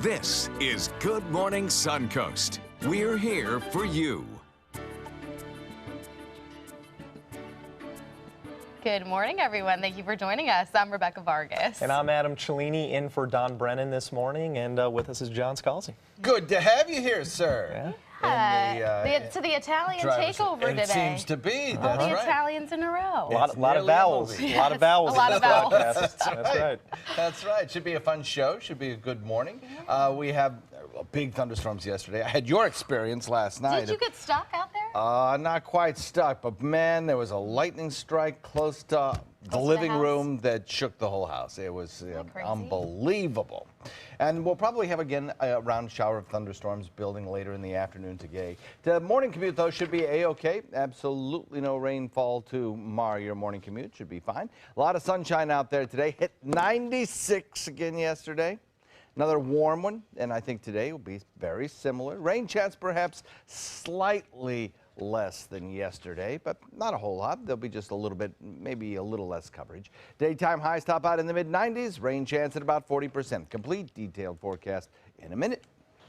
This is Good Morning Suncoast. We're here for you. Good morning, everyone. Thank you for joining us. I'm Rebecca Vargas. And I'm Adam Cellini in for Don Brennan this morning, and with us is John Scalzi. Good to have you here, sir. Yeah. To the Italian takeover today. It seems to be. All That's the right. Italians in a row. A lot of vowels. Yes, A lot of vowels. a lot of vowels. That's right. That's right. Should be a fun show. Should be a good morning. We have big thunderstorms yesterday. I had your experience last night. Did you get stuck out there? Not quite stuck, but man, there was a lightning strike close to the living room that shook the whole house. It was unbelievable. And we'll probably have again a round shower of thunderstorms building later in the afternoon today. The morning commute, though, should be A-OK. Absolutely no rainfall to mar your morning commute. Should be fine. A lot of sunshine out there today. Hit 96 again yesterday. Another warm one, and I think today will be very similar. Rain chance perhaps slightly less than yesterday, but not a whole lot. There'll be just a little bit, maybe a little less coverage. Daytime highs top out in the mid-90s. Rain chance at about 40%. Complete detailed forecast in a minute.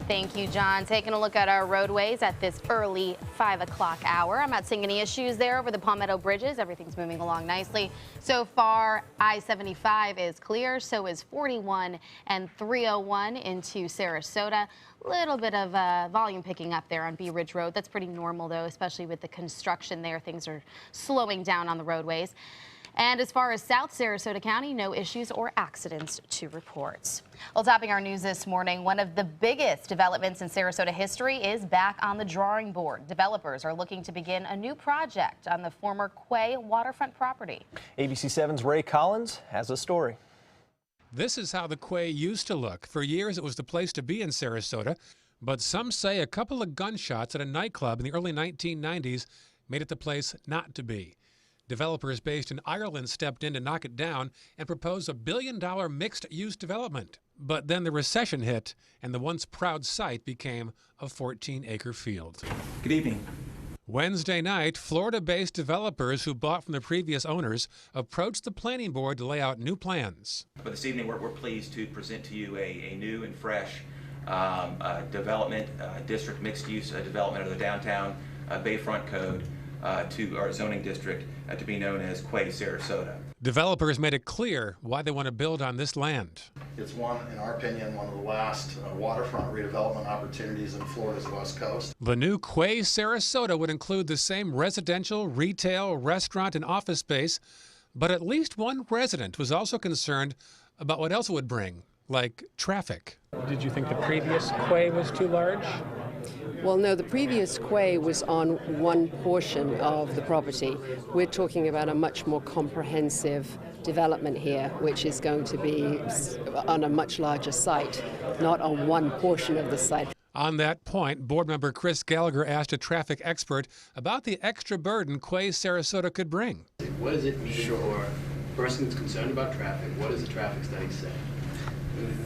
Thank you, John. Taking a look at our roadways at this early 5 o'clock hour. I'm not seeing any issues there over the Palmetto bridges. Everything's moving along nicely. So far, I-75 is clear. So is 41 and 301 into Sarasota. A little bit of volume picking up there on Bee Ridge Road. That's pretty normal, though, especially with the construction there. Things are slowing down on the roadways. And as far as South Sarasota County, no issues or accidents to report. Well, topping our news this morning, one of the biggest developments in Sarasota history is back on the drawing board. Developers are looking to begin a new project on the former Quay waterfront property. ABC 7's Ray Collins has a story. This is how the Quay used to look. For years, it was the place to be in Sarasota, but some say a couple of gunshots at a nightclub in the early 1990s made it the place not to be. Developers based in Ireland stepped in to knock it down and proposed a $1 billion mixed-use development. But then the recession hit, and the once proud site became a 14-acre field. Good evening. Wednesday night, Florida-based developers who bought from the previous owners approached the planning board to lay out new plans. But this evening, we're pleased to present to you a new and fresh development district, mixed-use development of the downtown Bayfront Code to our zoning district to be known as Quay Sarasota. Developers made it clear why they want to build on this land. It's one, in our opinion, one of the last waterfront redevelopment opportunities in Florida's West Coast. The new Quay Sarasota would include the same residential, retail, restaurant, and office space, but at least one resident was also concerned about what else it would bring, like traffic. Did you think the previous Quay was too large? Well, no, the previous Quay was on one portion of the property. We're talking about a much more comprehensive development here, which is going to be on a much larger site, not on one portion of the site. On that point, board member Chris Gallagher asked a traffic expert about the extra burden Quay Sarasota could bring. What does it mean for a person who's concerned about traffic? What does the traffic study say?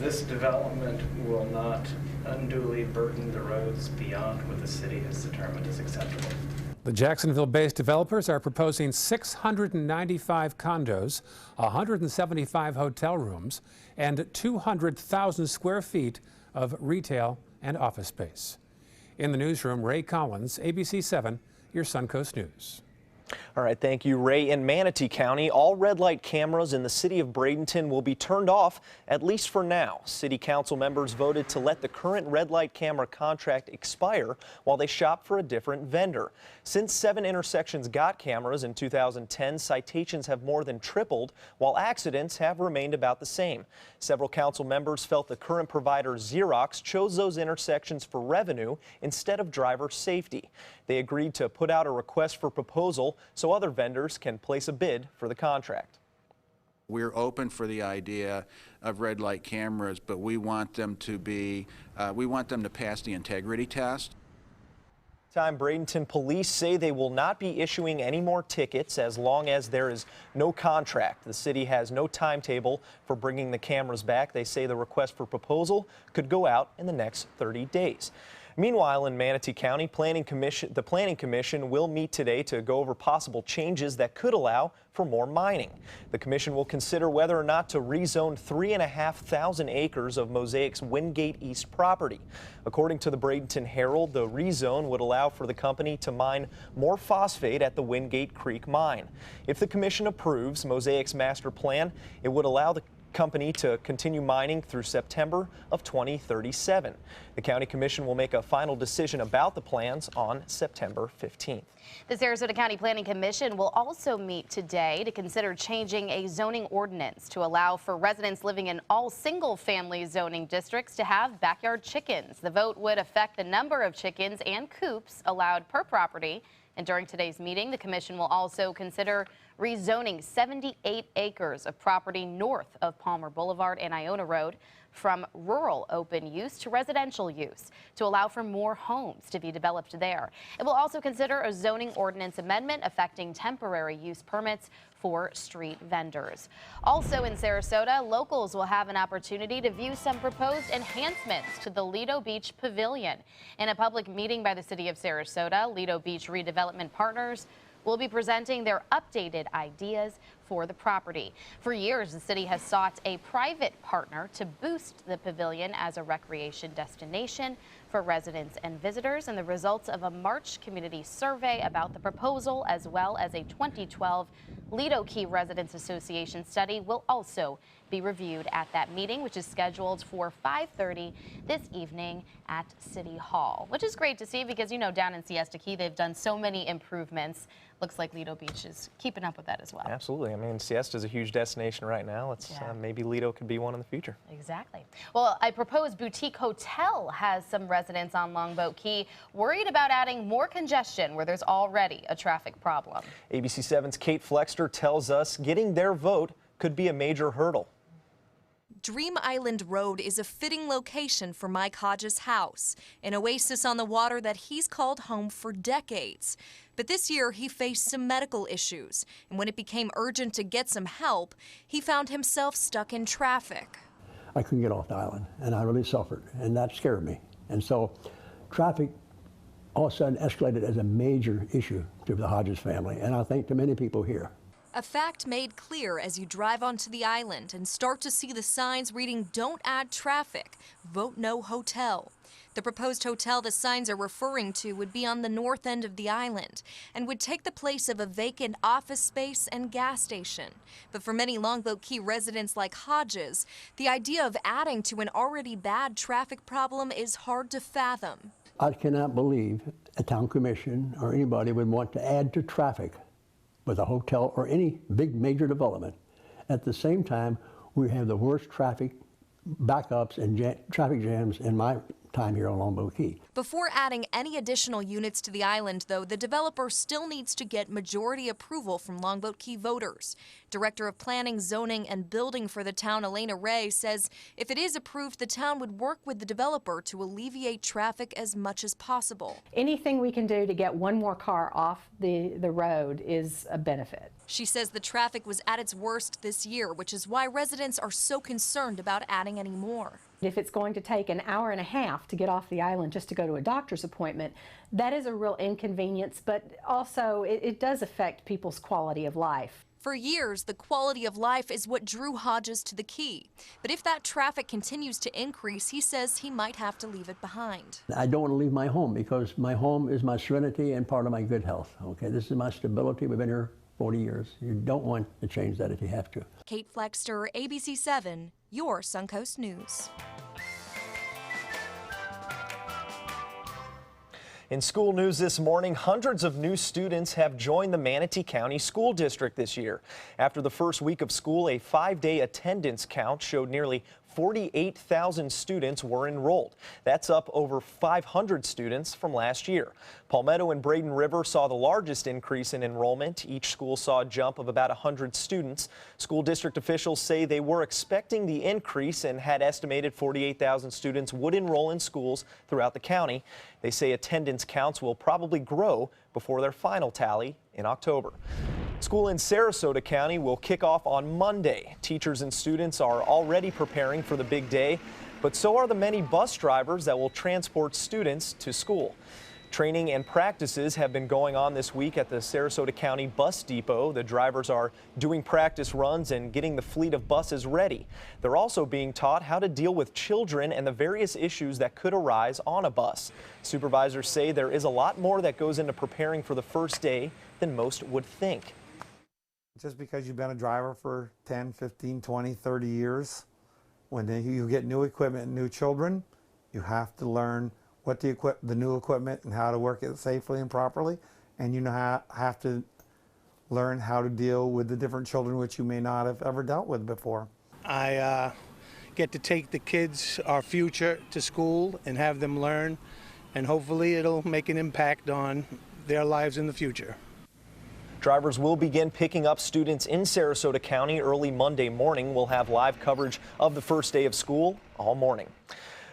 This development will not unduly burden the roads beyond what the city has determined is acceptable. The Jacksonville-based developers are proposing 695 condos, 175 hotel rooms, and 200,000 square feet of retail and office space. In the newsroom, Ray Collins, ABC 7, your Suncoast News. All right, thank you, Ray. In Manatee County, all red light cameras in the city of Bradenton will be turned off, at least for now. City council members voted to let the current red light camera contract expire while they shop for a different vendor. Since 7 intersections got cameras in 2010, citations have more than tripled, while accidents have remained about the same. Several council members felt the current provider, Xerox, chose those intersections for revenue instead of driver safety. They agreed to put out a request for proposal so other vendors can place a bid for the contract. We're open for the idea of red light cameras, but we want them to pass the integrity test. Bradenton police say they will not be issuing any more tickets as long as there is no contract. The city has no timetable for bringing the cameras back. They say the request for proposal could go out in the next 30 days. Meanwhile, in Manatee County, the Planning Commission will meet today to go over possible changes that could allow for more mining. The commission will consider whether or not to rezone 3,500 acres of Mosaic's Wingate East property. According to the Bradenton Herald, the rezone would allow for the company to mine more phosphate at the Wingate Creek mine. If the commission approves Mosaic's master plan, it would allow the company to continue mining through September of 2037. The County Commission will make a final decision about the plans on September 15th. The Sarasota County Planning Commission will also meet today to consider changing a zoning ordinance to allow for residents living in all single-family zoning districts to have backyard chickens. The vote would affect the number of chickens and coops allowed per property. And during today's meeting, the commission will also consider rezoning 78 acres of property north of Palmer Boulevard and Iona Road from rural open use to residential use to allow for more homes to be developed there. It will also consider a zoning ordinance amendment affecting temporary use permits for street vendors. Also in Sarasota, locals will have an opportunity to view some proposed enhancements to the Lido Beach Pavilion. In a public meeting by the City of Sarasota, Lido Beach Redevelopment Partners will be presenting their updated ideas for the property. For years, the city has sought a private partner to boost the pavilion as a recreation destination for residents and visitors, and the results of a March community survey about the proposal, as well as a 2012 Lido Key Residents Association study, will also be reviewed at that meeting, which is scheduled for 5:30 this evening at City Hall, which is great to see because, you know, down in Siesta Key, they've done so many improvements. Looks like Lido Beach is keeping up with that as well. Absolutely. I mean, Siesta is a huge destination right now. Maybe Lido could be one in the future. Exactly. Well, a proposed boutique hotel has some residents on Longboat Key worried about adding more congestion where there's already a traffic problem. ABC 7's Kate Flexter tells us getting their vote could be a major hurdle. Dream Island Road is a fitting location for Mike Hodges' house, an oasis on the water that he's called home for decades. But this year he faced some medical issues, and when it became urgent to get some help, he found himself stuck in traffic. I couldn't get off the island, and I really suffered, and that scared me. And so traffic all of a sudden escalated as a major issue to the Hodges family, and I think to many people here. A fact made clear as you drive onto the island and start to see the signs reading "Don't add traffic, vote no hotel." The proposed hotel the signs are referring to would be on the north end of the island and would take the place of a vacant office space and gas station. But for many Longboat Key residents like Hodges, the idea of adding to an already bad traffic problem is hard to fathom. I cannot believe a town commission or anybody would want to add to traffic with a hotel or any big major development. At the same time, we have the worst traffic backups and traffic jams in my time here on Longboat Key. Before adding any additional units to the island, though, the developer still needs to get majority approval from Longboat Key voters. Director of Planning, Zoning, and Building for the town, Elena Ray, says if it is approved, the town would work with the developer to alleviate traffic as much as possible. Anything we can do to get one more car off the road is a benefit. She says the traffic was at its worst this year, which is why residents are so concerned about adding any more. If it's going to take an hour and a half to get off the island just to go to a doctor's appointment, that is a real inconvenience, but also it does affect people's quality of life. For years, the quality of life is what drew Hodges to the Key. But if that traffic continues to increase, he says he might have to leave it behind. I don't want to leave my home because my home is my serenity and part of my good health. Okay, this is my stability. We've been here 40 years. You don't want to change that if you have to. Kate Flexter, ABC 7, your Suncoast News. In school news this morning, hundreds of new students have joined the Manatee County School District this year. After the first week of school, a 5-day attendance count showed nearly 48,000 students were enrolled. That's up over 500 students from last year. Palmetto and Braden River saw the largest increase in enrollment. Each school saw a jump of about 100 students. School district officials say they were expecting the increase and had estimated 48,000 students would enroll in schools throughout the county. They say attendance counts will probably grow before their final tally in October. School in Sarasota County will kick off on Monday. Teachers and students are already preparing for the big day. but so are the many bus drivers that will transport students to school. Training and practices have been going on this week at the Sarasota County Bus Depot. The drivers are doing practice runs and getting the fleet of buses ready. They're also being taught how to deal with children and the various issues that could arise on a bus. Supervisors say there is a lot more that goes into preparing for the first day than most would think. Just because you've been a driver for 10, 15, 20, 30 years, when you get new equipment and new children, you have to learn what the new equipment and how to work it safely and properly, and you have to learn how to deal with the different children which you may not have ever dealt with before. I get to take the kids, our future, to school and have them learn, and hopefully it'll make an impact on their lives in the future. Drivers will begin picking up students in Sarasota County early Monday morning. We'll have live coverage of the first day of school all morning.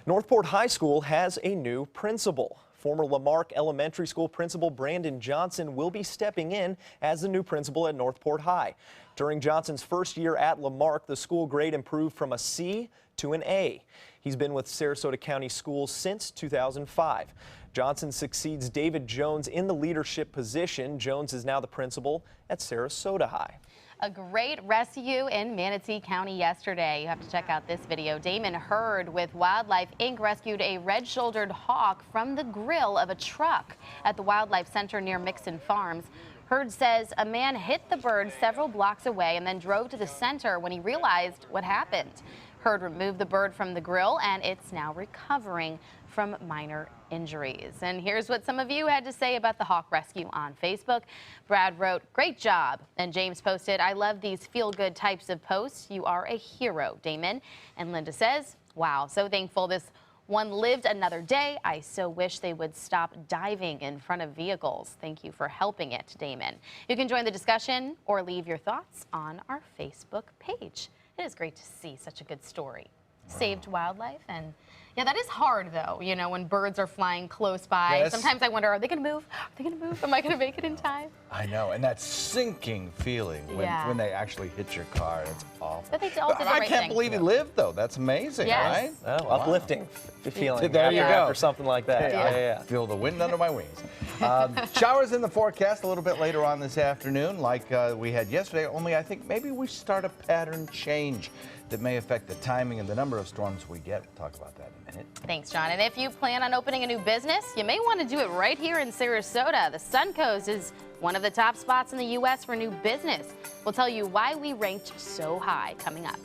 Northport High School has a new principal. Former Lamarck Elementary School principal Brandon Johnson will be stepping in as the new principal at Northport High. During Johnson's first year at Lamarck, the school grade improved from a C to an A. He's been with Sarasota County Schools since 2005. Johnson succeeds David Jones in the leadership position. Jones is now the principal at Sarasota High. A great rescue in Manatee County yesterday. You have to check out this video. Damon Hurd with Wildlife Inc. rescued a red-shouldered hawk from the grill of a truck at the Wildlife Center near Mixon Farms. Hurd says a man hit the bird several blocks away and then drove to the center when he realized what happened. Hurd removed the bird from the grill and it's now recovering from minor injuries. And here's what some of you had to say about the hawk rescue on Facebook. Brad wrote, "Great job." And James posted, "I love these feel-good types of posts. You are a hero, Damon." And Linda says, "Wow, so thankful this one lived another day. I so wish they would stop diving in front of vehicles. Thank you for helping it, Damon." You can join the discussion or leave your thoughts on our Facebook page. It is great to see such a good story. Saved wildlife. And yeah, that is hard though, you know, when birds are flying close by. Yes. Sometimes I wonder, are they going to move? Are they going to move? Am I going to make it in time? I know, and that sinking feeling when they actually hit your car, it's awful. But they all did the right I can't thing. believe he lived, though. That's amazing, Yes. right? Oh, uplifting feeling. There you go. Or something like that. Hey, Yeah. Feel the wind under my wings. Showers in the forecast a little bit later on this afternoon, like we had yesterday, only I think maybe we start a pattern change that may affect the timing and the number of storms we get. We'll talk about that in a minute. Thanks, John. And if you plan on opening a new business, you may want to do it right here in Sarasota. The Suncoast is one of the top spots in the U.S. for new business. We'll tell you why we ranked so high coming up.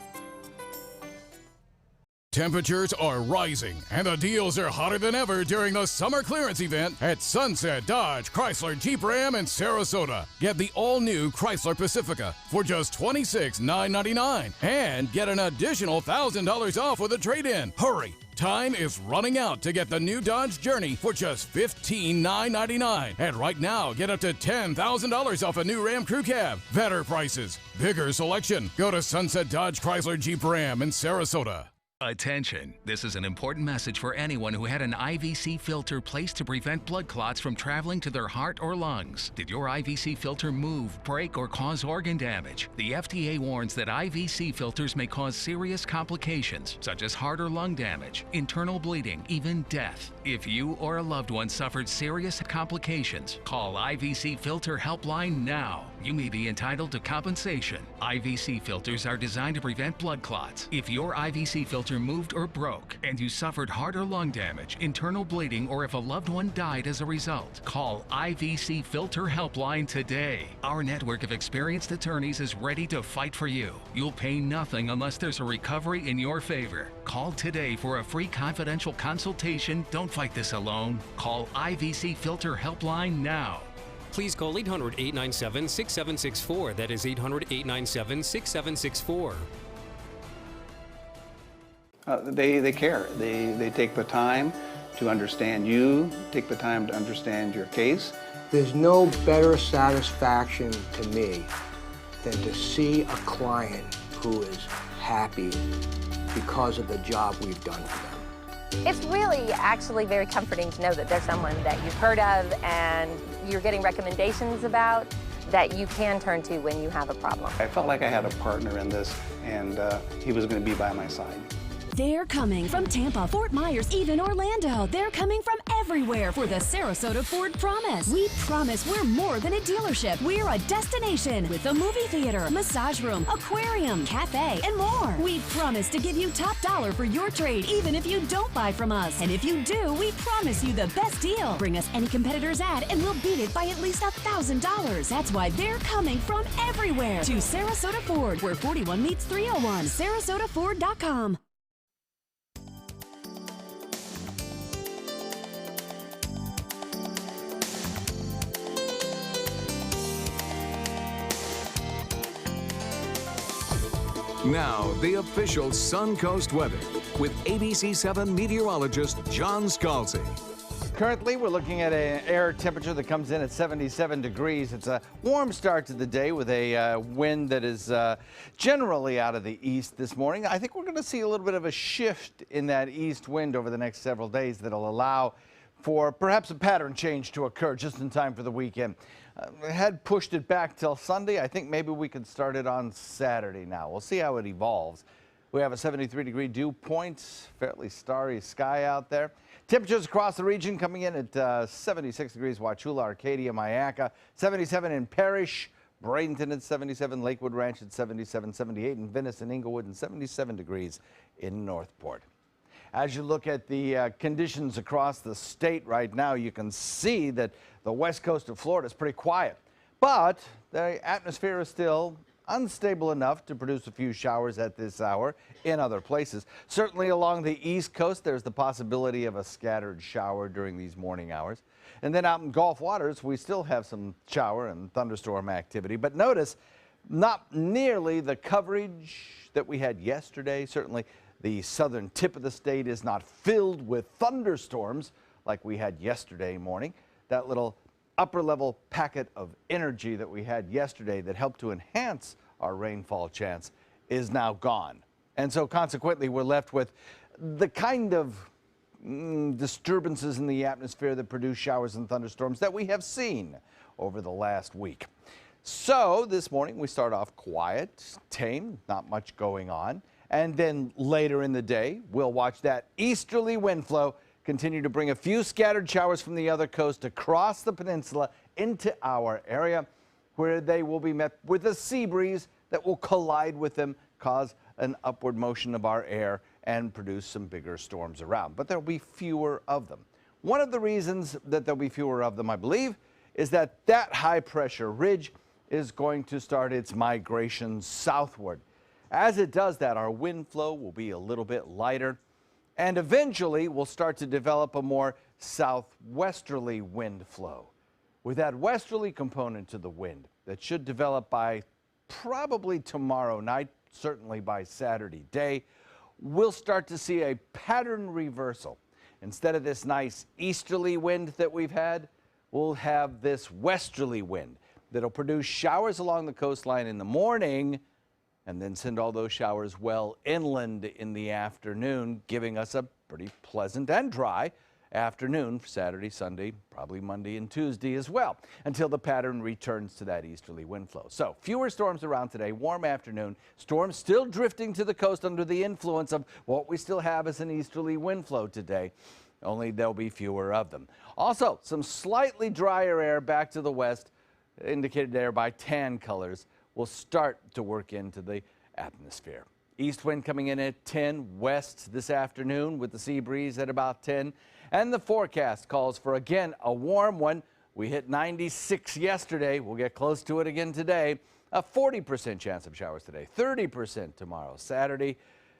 Temperatures are rising, and the deals are hotter than ever during the summer clearance event at Sunset Dodge Chrysler Jeep Ram in Sarasota. Get the all-new Chrysler Pacifica for just $26,999 and get an additional $1,000 off with a trade-in. Hurry! Time is running out to get the new Dodge Journey for just $15,999. And right now, get up to $10,000 off a new Ram Crew Cab. Better prices, bigger selection. Go to Sunset Dodge Chrysler Jeep Ram in Sarasota. Attention! This is an important message for anyone who had an IVC filter placed to prevent blood clots from traveling to their heart or lungs. Did your IVC filter move, break, or cause organ damage? The FDA warns that IVC filters may cause serious complications, such as heart or lung damage, internal bleeding, even death. If you or a loved one suffered serious complications, call IVC Filter Helpline now. You may be entitled to compensation. IVC filters are designed to prevent blood clots. If your IVC filter moved or broke and you suffered heart or lung damage, internal bleeding, or if a loved one died as a result, call IVC Filter Helpline today. Our network of experienced attorneys is ready to fight for you. You'll pay nothing unless there's a recovery in your favor. Call today for a free confidential consultation. Don't fight this alone. Call IVC Filter Helpline now. Please call 800-897-6764. That is 800-897-6764. They care. They take the time to understand you, take the time to understand your case. There's no better satisfaction to me than to see a client who is happy because of the job we've done for them. It's really actually very comforting to know that there's someone that you've heard of and you're getting recommendations about that you can turn to when you have a problem. I felt like I had a partner in this, and he was going to be by my side. They're coming from Tampa, Fort Myers, even Orlando. They're coming from everywhere for the Sarasota Ford Promise. We promise we're more than a dealership. We're a destination with a movie theater, massage room, aquarium, cafe, and more. We promise to give you top dollar for your trade, even if you don't buy from us. And if you do, we promise you the best deal. Bring us any competitor's ad and we'll beat it by at least $1,000. That's why they're coming from everywhere to Sarasota Ford, where 41 meets 301. SarasotaFord.com. Now, the official Suncoast weather with ABC7 meteorologist John Scalzi. Currently, we're looking at an air temperature that comes in at 77 degrees. It's a warm start to the day with a wind that is generally out of the east this morning. I think we're going to see a little bit of a shift in that east wind over the next several days that'll allow for perhaps a pattern change to occur just in time for the weekend. Had pushed it back till Sunday. I think maybe we could start it on Saturday now. We'll see how it evolves. We have a 73-degree dew point, fairly starry sky out there. Temperatures across the region coming in at 76 degrees, Wauchula, Arcadia, Mayaca, 77 in Parrish, Bradenton at 77, Lakewood Ranch at 77, 78 in Venice and Inglewood, and 77 degrees in Northport. As you look at the conditions across the state right now, you can see that the west coast of Florida is pretty quiet, but the atmosphere is still unstable enough to produce a few showers at this hour in other places. Certainly along the east coast, there's the possibility of a scattered shower during these morning hours. And then out in Gulf waters, we still have some shower and thunderstorm activity, but notice not nearly the coverage that we had yesterday. Certainly the southern tip of the state is not filled with thunderstorms like we had yesterday morning. That little upper level packet of energy that we had yesterday that helped to enhance our rainfall chance is now gone. And so consequently, we're left with the kind of disturbances in the atmosphere that produce showers and thunderstorms that we have seen over the last week. So this morning we start off quiet, tame, not much going on. And then later in the day, we'll watch that easterly wind flow continue to bring a few scattered showers from the other coast across the peninsula into our area, where they will be met with a sea breeze that will collide with them, cause an upward motion of our air, and produce some bigger storms around. But there'll be fewer of them. One of the reasons that there'll be fewer of them, I believe, is that high pressure ridge is going to start its migration southward. As it does that, our wind flow will be a little bit lighter, and eventually we'll start to develop a more southwesterly wind flow. With that westerly component to the wind that should develop by probably tomorrow night, certainly by Saturday day, we'll start to see a pattern reversal. Instead of this nice easterly wind that we've had, we'll have this westerly wind that'll produce showers along the coastline in the morning and then send all those showers well inland in the afternoon, giving us a pretty pleasant and dry afternoon for Saturday, Sunday, probably Monday and Tuesday as well, until the pattern returns to that easterly wind flow. So fewer storms around today, warm afternoon, storms still drifting to the coast under the influence of what we still have as an easterly wind flow today, only there'll be fewer of them. Also, some slightly drier air back to the west, indicated there by tan colors, will start to work into the atmosphere. East wind coming in at 10 west this afternoon with the sea breeze at about 10. And the forecast calls for, again, a warm one. We hit 96 yesterday. We'll get close to it again today. A 40% chance of showers today, 30% tomorrow, Saturday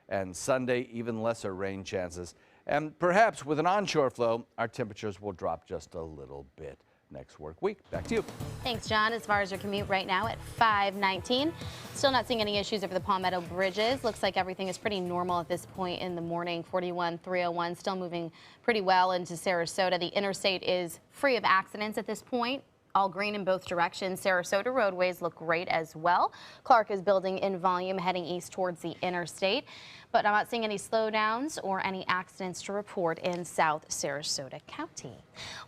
and Sunday, even lesser rain chances. And perhaps with an onshore flow, our temperatures will drop just a little bit next work week. Back to you. Thanks, John. As far as your commute right now at 5:19, still not seeing any issues over the Palmetto bridges. Looks like everything is pretty normal at this point in the morning. 41, 301 still moving pretty well into Sarasota. The interstate is free of accidents at this point. All green in both directions. Sarasota roadways look great as well. Clark is building in volume heading east towards the interstate, but I'm not seeing any slowdowns or any accidents to report in South Sarasota County.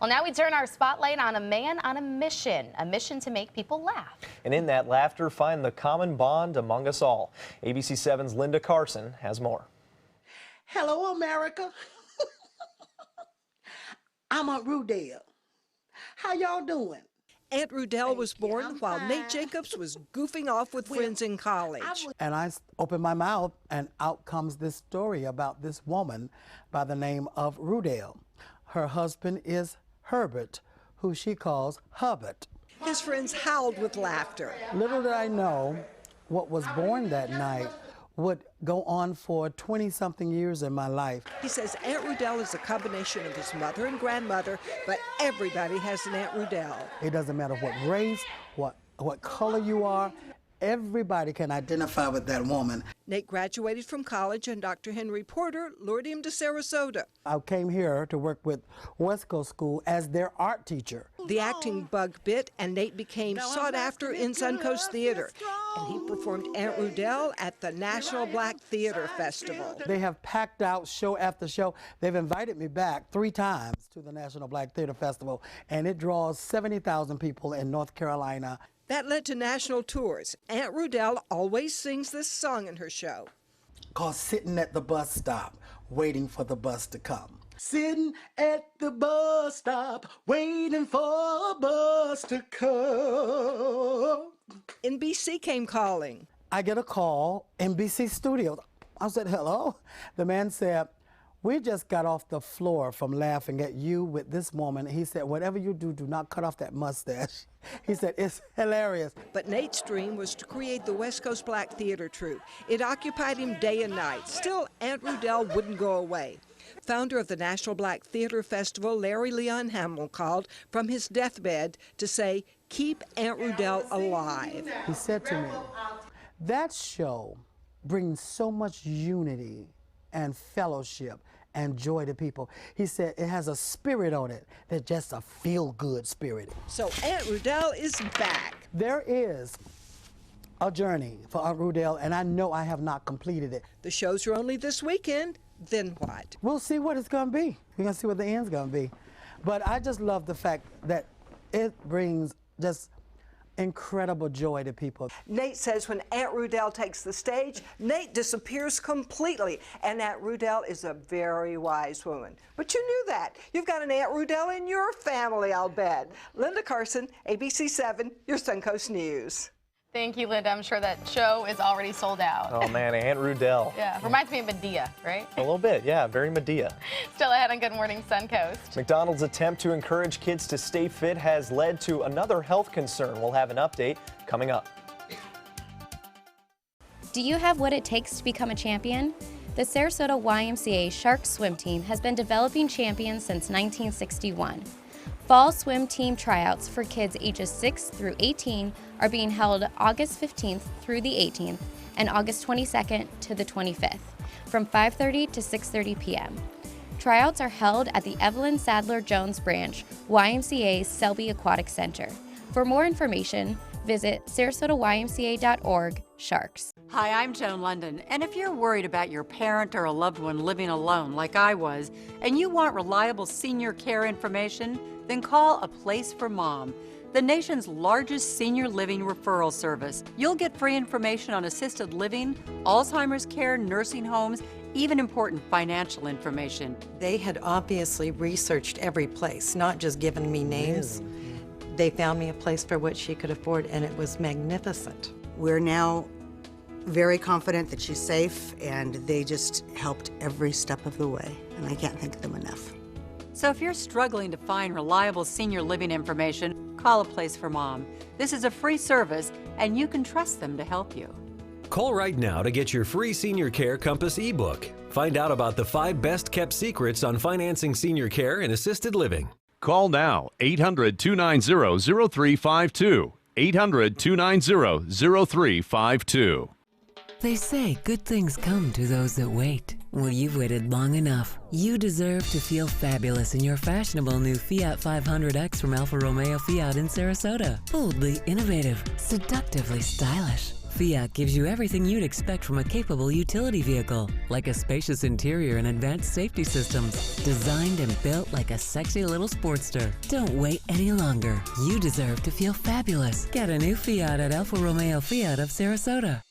Well, now we turn our spotlight on a man on a mission to make people laugh. And in that laughter, find the common bond among us all. ABC7's Linda Carson has more. Hello, America. I'm Aunt Rudell. How y'all doing? Aunt Rudell was born while Nate Jacobs was goofing off with friends in college. And I opened my mouth, and out comes this story about this woman by the name of Rudell. Her husband is Herbert, who she calls Hubbard. His friends howled with laughter. Little did I know what was born that night would go on for 20-something years in my life. He says Aunt Rudell is a combination of his mother and grandmother, but everybody has an Aunt Rudell. It doesn't matter what race, what color you are, everybody can identify with that woman. Nate graduated from college, and Dr. Henry Porter lured him to Sarasota. I came here to work with West Coast School as their art teacher. The acting bug bit, and Nate became sought after in Suncoast Theater. And he performed Aunt Rudell at the National Black Theater Festival. They have packed out show after show. They've invited me back 3 times to the National Black Theater Festival, and it draws 70,000 people in North Carolina. That led to national tours. Aunt Rudell always sings this song in her show. Called Sitting at the Bus Stop, Waiting for the Bus to Come. Sitting at the bus stop, waiting for a bus to come. NBC came calling. I get a call, NBC Studios. I said, hello? The man said, we just got off the floor from laughing at you with this woman. He said, whatever you do, do not cut off that mustache. He said, it's hilarious. But Nate's dream was to create the West Coast Black Theater Troupe. It occupied him day and night. Still, Aunt Rudell wouldn't go away. Founder of the National Black Theater Festival, Larry Leon Hamill, called from his deathbed to say, keep Aunt Rudell alive. He said to me, that show brings so much unity and fellowship and joy to people. He said it has a spirit on it that's just a feel-good spirit. So Aunt Rudell is back. There is a journey for Aunt Rudell, and I know I have not completed it. The shows are only this weekend. Then what? We'll see what it's going to be. We're going to see what the end's going to be. But I just love the fact that it brings just incredible joy to people. Nate says when Aunt Rudell takes the stage, Nate disappears completely. And Aunt Rudell is a very wise woman. But you knew that. You've got an Aunt Rudell in your family, I'll bet. Linda Carson, ABC 7, your Suncoast News. Thank you, Linda. I'm sure that show is already sold out. Oh, man, Aunt Rudell. Yeah, reminds me of Medea, right? A little bit, yeah, very Medea. Still ahead on Good Morning Suncoast. McDonald's attempt to encourage kids to stay fit has led to another health concern. We'll have an update coming up. Do you have what it takes to become a champion? The Sarasota YMCA Sharks swim team has been developing champions since 1961. Fall swim team tryouts for kids ages 6 through 18 are being held August 15th through the 18th and August 22nd to the 25th from 5:30 to 6:30 p.m. Tryouts are held at the Evelyn Sadler Jones branch, YMCA's Selby Aquatic Center. For more information, visit sarasotaymca.org/sharks. Hi, I'm Joan London, and if you're worried about your parent or a loved one living alone like I was, and you want reliable senior care information, then call A Place for Mom, the nation's largest senior living referral service. You'll get free information on assisted living, Alzheimer's care, nursing homes, even important financial information. They had obviously researched every place, not just given me names. They found me a place for what she could afford, and it was magnificent. We're now very confident that she's safe, and they just helped every step of the way, and I can't thank them enough. So if you're struggling to find reliable senior living information, call A Place for Mom. This is a free service, and you can trust them to help you. Call right now to get your free Senior Care Compass ebook. Find out about the 5 best-kept secrets on financing senior care and assisted living. Call now, 800-290-0352. 800-290-0352. They say good things come to those that wait. Well, you've waited long enough. You deserve to feel fabulous in your fashionable new Fiat 500X from Alfa Romeo Fiat in Sarasota. Boldly innovative, seductively stylish. Fiat gives you everything you'd expect from a capable utility vehicle, like a spacious interior and advanced safety systems, designed and built like a sexy little sportster. Don't wait any longer. You deserve to feel fabulous. Get a new Fiat at Alfa Romeo Fiat of Sarasota.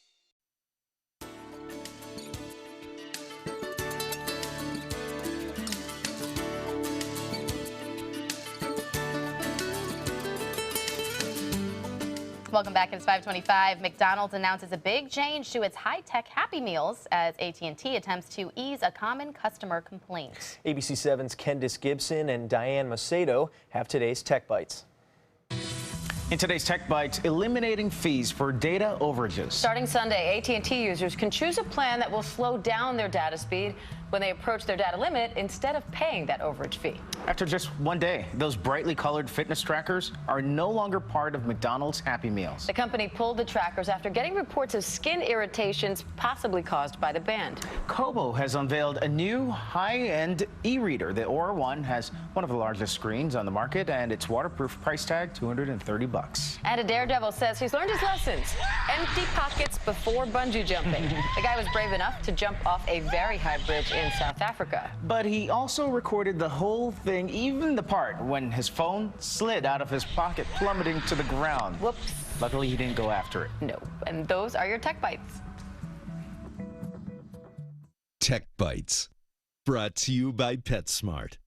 Welcome back. It's 5:25. McDonald's announces a big change to its high-tech Happy Meals as AT&T attempts to ease a common customer complaint. ABC 7's Kendis Gibson and Diane Macedo have today's Tech Bites. In today's Tech Bites, eliminating fees for data overages. Starting Sunday, AT&T users can choose a plan that will slow down their data speed when they approach their data limit instead of paying that overage fee. After just one day, those brightly colored fitness trackers are no longer part of McDonald's Happy Meals. The company pulled the trackers after getting reports of skin irritations possibly caused by the band. Kobo has unveiled a new high-end e-reader. The Aura One has one of the largest screens on the market, and its waterproof, price tag $230. And a daredevil says he's learned his lessons. Empty pockets before bungee jumping. The guy was brave enough to jump off a very high bridge in South Africa. But he also recorded the whole thing, even the part when his phone slid out of his pocket, plummeting to the ground. Whoops. Luckily, he didn't go after it. No. And those are your Tech Bites. Tech Bites, brought to you by PetSmart.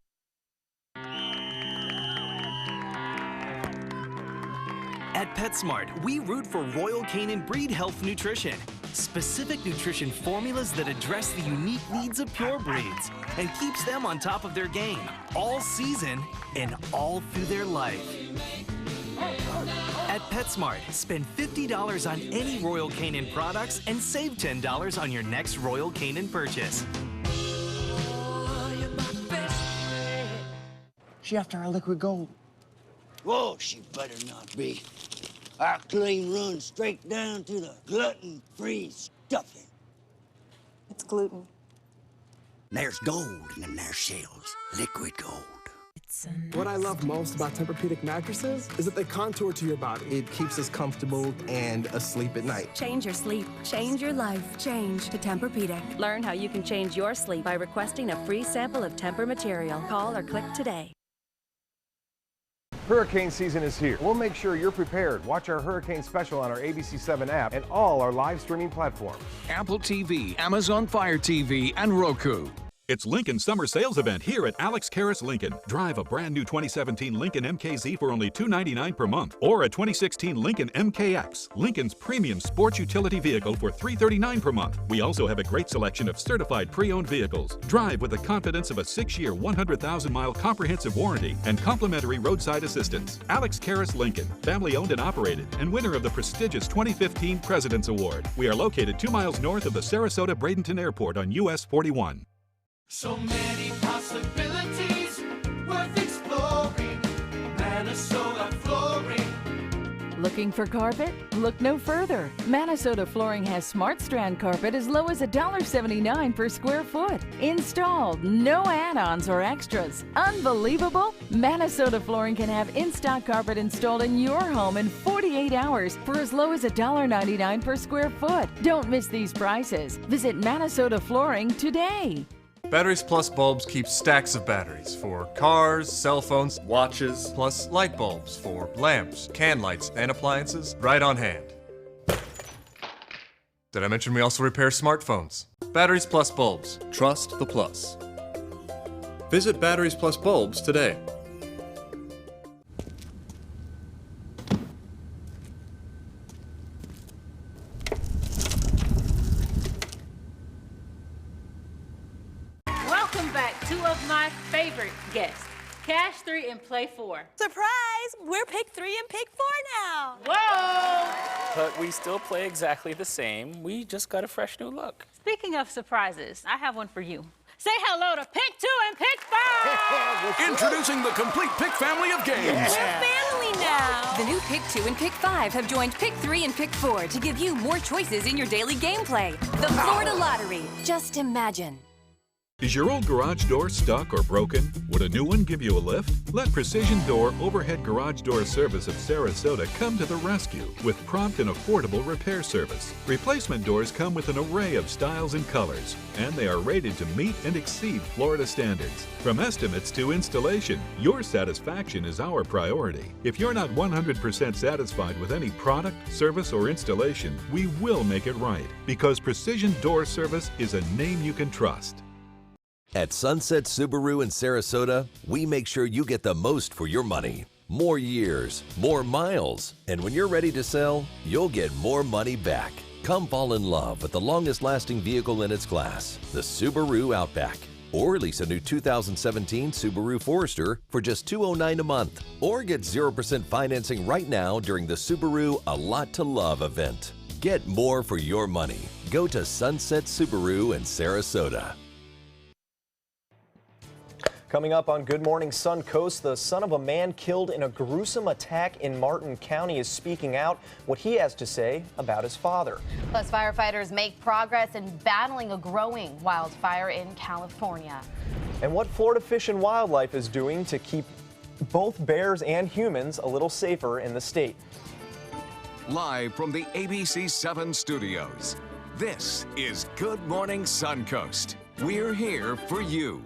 At PetSmart, we root for Royal Canin Breed Health Nutrition. Specific nutrition formulas that address the unique needs of pure breeds and keeps them on top of their game all season and all through their life. At PetSmart, spend $50 on any Royal Canin products and save $10 on your next Royal Canin purchase. She after our liquid gold. Whoa, she better not be. Our claim runs straight down to the gluten-free stuffing. It's gluten. There's gold in them there shells. Liquid gold. What I love most about Tempur-Pedic mattresses is that they contour to your body. It keeps us comfortable and asleep at night. Change your sleep. Change your life. Change to Tempur-Pedic. Learn how you can change your sleep by requesting a free sample of Tempur material. Call or click today. Hurricane season is here. We'll make sure you're prepared. Watch our hurricane special on our ABC 7 app and all our live streaming platforms. Apple TV, Amazon Fire TV, and Roku. It's Lincoln's summer sales event here at Alex Karras Lincoln. Drive a brand new 2017 Lincoln MKZ for only $299 per month, or a 2016 Lincoln MKX, Lincoln's premium sports utility vehicle, for $339 per month. We also have a great selection of certified pre-owned vehicles. Drive with the confidence of a 6-year, 100,000-mile comprehensive warranty and complimentary roadside assistance. Alex Karras Lincoln, family owned and operated, and winner of the prestigious 2015 President's Award. We are located 2 miles north of the Sarasota-Bradenton Airport on US 41. So many possibilities worth exploring. Minnesota Flooring. Looking for carpet? Look no further. Minnesota Flooring has Smart Strand carpet as low as $1.79 per square foot. Installed, no add-ons or extras. Unbelievable? Minnesota Flooring can have in-stock carpet installed in your home in 48 hours for as low as $1.99 per square foot. Don't miss these prices. Visit Minnesota Flooring today. Batteries Plus bulbs keep stacks of batteries for cars, cell phones, watches, plus light bulbs for lamps, can lights, and appliances right on hand. Did I mention we also repair smartphones? Batteries Plus bulbs. Trust the plus. Visit Batteries Plus bulbs today. Two of my favorite guests, Cash 3 and Play 4. Surprise! We're Pick 3 and Pick 4 now. Whoa! But we still play exactly the same. We just got a fresh new look. Speaking of surprises, I have one for you. Say hello to Pick 2 and Pick 5! Introducing the complete Pick family of games. We're family now. The new Pick 2 and Pick 5 have joined Pick 3 and Pick 4 to give you more choices in your daily gameplay. The Florida Lottery. Just imagine. Is your old garage door stuck or broken? Would a new one give you a lift? Let Precision Door Overhead Garage Door Service of Sarasota come to the rescue with prompt and affordable repair service. Replacement doors come with an array of styles and colors, and they are rated to meet and exceed Florida standards. From estimates to installation, your satisfaction is our priority. If you're not 100% satisfied with any product, service, or installation, we will make it right, because Precision Door Service is a name you can trust. At Sunset Subaru in Sarasota, we make sure you get the most for your money. more years, more miles, and when you're ready to sell, you'll get more money back. Come fall in love with the longest-lasting vehicle in its class, the Subaru Outback. Or lease a new 2017 Subaru Forester for just $209 a month. Or get 0% financing right now during the Subaru A Lot to Love event. Get more for your money. Go to Sunset Subaru in Sarasota. Coming up on Good Morning Suncoast, the son of a man killed in a gruesome attack in Martin County is speaking out what he has to say about his father. Plus, firefighters make progress in battling a growing wildfire in California. And what Florida Fish and Wildlife is doing to keep both bears and humans a little safer in the state. Live from the ABC 7 studios, this is Good Morning Suncoast. We're here for you.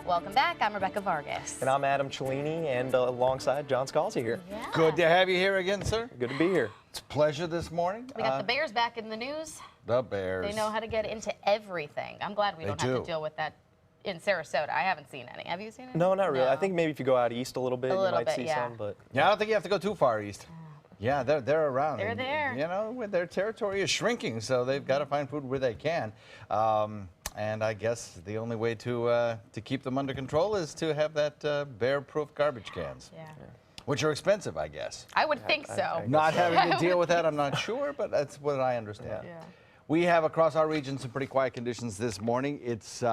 Welcome back. I'm Rebecca Vargas. And I'm Adam Cellini, and alongside John Scalzi here. Yeah. Good to have you here again, sir. Good to be here. It's a pleasure this morning. We got the Bears back in the news. The Bears. They know how to get into everything. I'm glad we don't have to deal with that in Sarasota. I haven't seen any. Have you seen any? No, not really. No. I think maybe if you go out east a little bit, you might see some. But yeah, I don't think you have to go too far east. Yeah, they're around. They're there. You know, their territory is shrinking, so they've got to find food where they can. And I guess the only way to keep them under control is to have that bear-proof garbage cans. Yeah. Which are expensive, I guess. I would think so. Not having to deal with that, I'm not sure, but that's what I understand. Yeah. We have across our region some pretty quiet conditions this morning. It's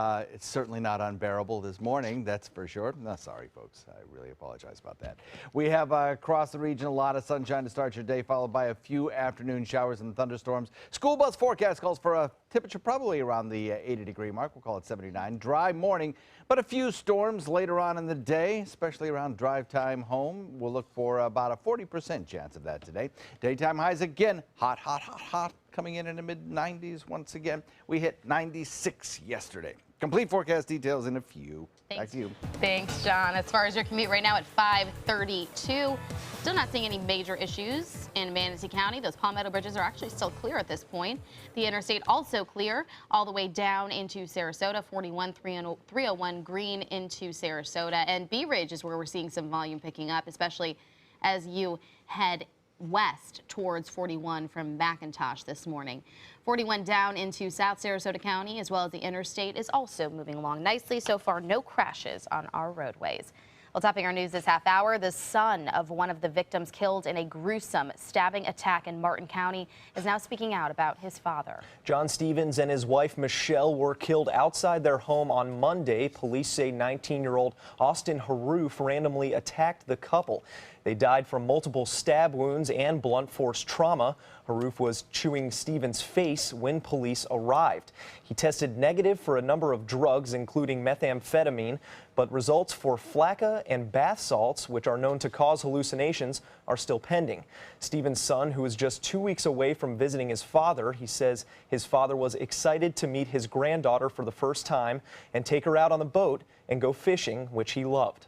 certainly not unbearable this morning, that's for sure. No, sorry, folks. I really apologize about that. We have across the region a lot of sunshine to start your day, followed by a few afternoon showers and thunderstorms. School bus forecast calls for a temperature probably around the 80-degree mark. We'll call it 79. Dry morning, but a few storms later on in the day, especially around drive time home. We'll look for about a 40% chance of that today. Daytime highs again, hot, hot, hot, hot. Coming in the mid-90s once again. We hit 96 yesterday. Complete forecast details in a few. Thanks. Back to you. Thanks, John. As far as your commute right now at 5:32, still not seeing any major issues in Manatee County. Those Palmetto bridges are actually still clear at this point. The interstate also clear all the way down into Sarasota, 41, 301 Green into Sarasota. And Bee Ridge is where we're seeing some volume picking up, especially as you head west towards 41 from McIntosh this morning. 41 down into South Sarasota County, as well as the interstate, is also moving along nicely. So far, no crashes on our roadways. Well, topping our news this half hour, the son of one of the victims killed in a gruesome stabbing attack in Martin County is now speaking out about his father. John Stevens and his wife Michelle were killed outside their home on Monday. Police say 19-year-old Austin Haroof randomly attacked the couple. They died from multiple stab wounds and blunt force trauma. Haroof was chewing Stevens' face when police arrived. He tested negative for a number of drugs, including methamphetamine, but results for flakka and bath salts, which are known to cause hallucinations, are still pending. Stevens' son, who is just 2 weeks away from visiting his father, he says his father was excited to meet his granddaughter for the first time and take her out on the boat and go fishing, which he loved.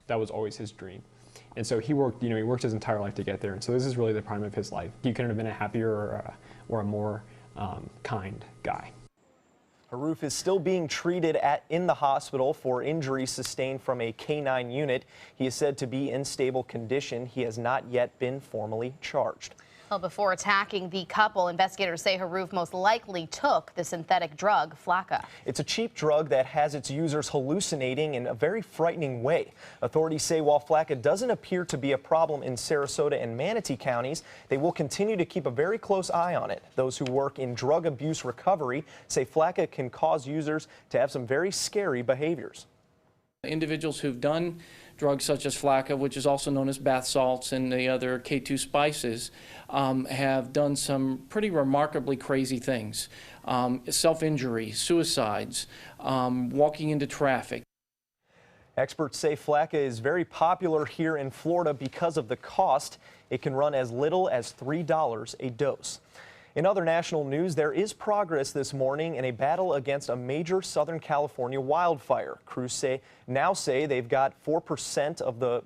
That was always his dream. And so he worked, he worked his entire life to get there. And so this is really the prime of his life. He couldn't have been a happier or a more kind guy. Haroof is still being treated in the hospital for injuries sustained from a K-9 unit. He is said to be in stable condition. He has not yet been formally charged. Well, before attacking the couple, investigators say Haroof most likely took the synthetic drug flakka. It's a cheap drug that has its users hallucinating in a very frightening way. Authorities say while flakka doesn't appear to be a problem in Sarasota and Manatee counties, they will continue to keep a very close eye on it. Those who work in drug abuse recovery say flakka can cause users to have some very scary behaviors. Individuals who've done drugs such as flakka, which is also known as bath salts, and the other K2 spices, have done some pretty remarkably crazy things. Self-injury, suicides, walking into traffic. Experts say flakka is very popular here in Florida because of the cost. It can run as little as $3 a dose. In other national news, there is progress this morning in a battle against a major Southern California wildfire. Crews now say they've got 4% of the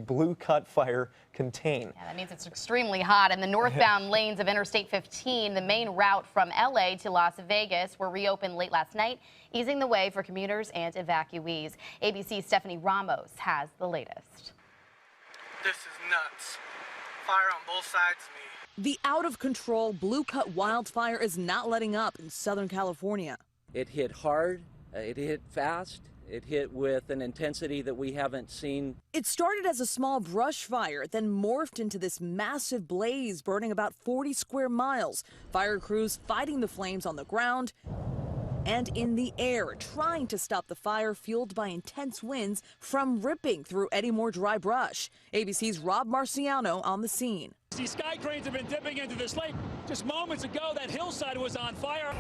Blue Cut Fire contain. Yeah, that means it's extremely hot. In the northbound lanes of Interstate 15, the main route from LA to Las Vegas were reopened late last night, easing the way for commuters and evacuees. ABC's Stephanie Ramos has the latest. This is nuts. Fire on both sides of me. The out-of-control Blue Cut wildfire is not letting up in Southern California. It hit hard, it hit fast, it hit with an intensity that we haven't seen. It started as a small brush fire, then morphed into this massive blaze, burning about 40 square miles. Fire crews fighting the flames on the ground and in the air, trying to stop the fire fueled by intense winds from ripping through any more dry brush. ABC's Rob Marciano on the scene. These sky cranes have been dipping into this lake. Just moments ago, that hillside was on fire.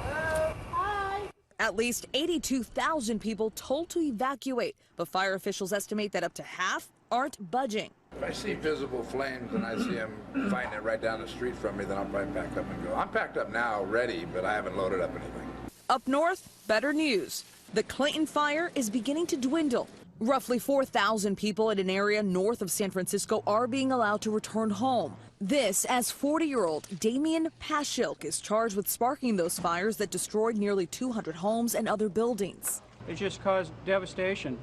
At least 82,000 people told to evacuate, but fire officials estimate that up to half aren't budging. If I see visible flames and I see them fighting it right down the street from me, then I'll probably pack up and go. I'm packed up now, ready, but I haven't loaded up anything. Up north, better news. The Clayton fire is beginning to dwindle. Roughly 4,000 people in an area north of San Francisco are being allowed to return home. This as 40-year-old Damian Paschilk is charged with sparking those fires that destroyed nearly 200 homes and other buildings. It just caused devastation.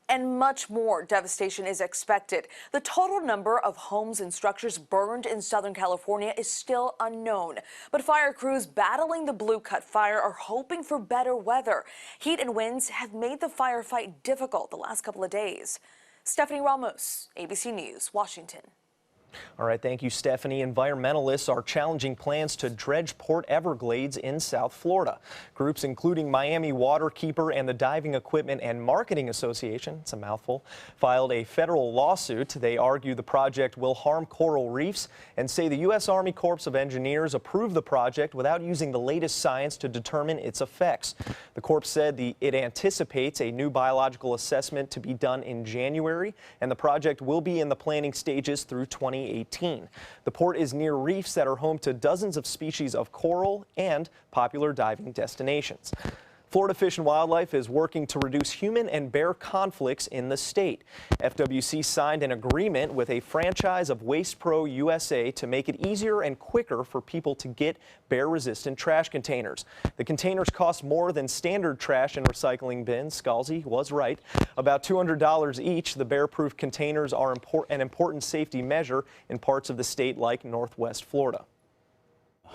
And much more devastation is expected. The total number of homes and structures burned in Southern California is still unknown. But fire crews battling the Blue Cut fire are hoping for better weather. Heat and winds have made the firefight difficult the last couple of days. Stephanie Ramos, ABC News, Washington. All right, thank you, Stephanie. Environmentalists are challenging plans to dredge Port Everglades in South Florida. Groups including Miami Waterkeeper and the Diving Equipment and Marketing Association, it's a mouthful, filed a federal lawsuit. They argue the project will harm coral reefs and say the U.S. Army Corps of Engineers approved the project without using the latest science to determine its effects. The Corps said it anticipates a new biological assessment to be done in January, and the project will be in the planning stages through 2018. The port is near reefs that are home to dozens of species of coral and popular diving destinations. Florida Fish and Wildlife is working to reduce human and bear conflicts in the state. FWC signed an agreement with a franchise of Waste Pro USA to make it easier and quicker for people to get bear-resistant trash containers. The containers cost more than standard trash and recycling bins. Scalzi was right. About $200 each, the bear-proof containers are an important safety measure in parts of the state like Northwest Florida.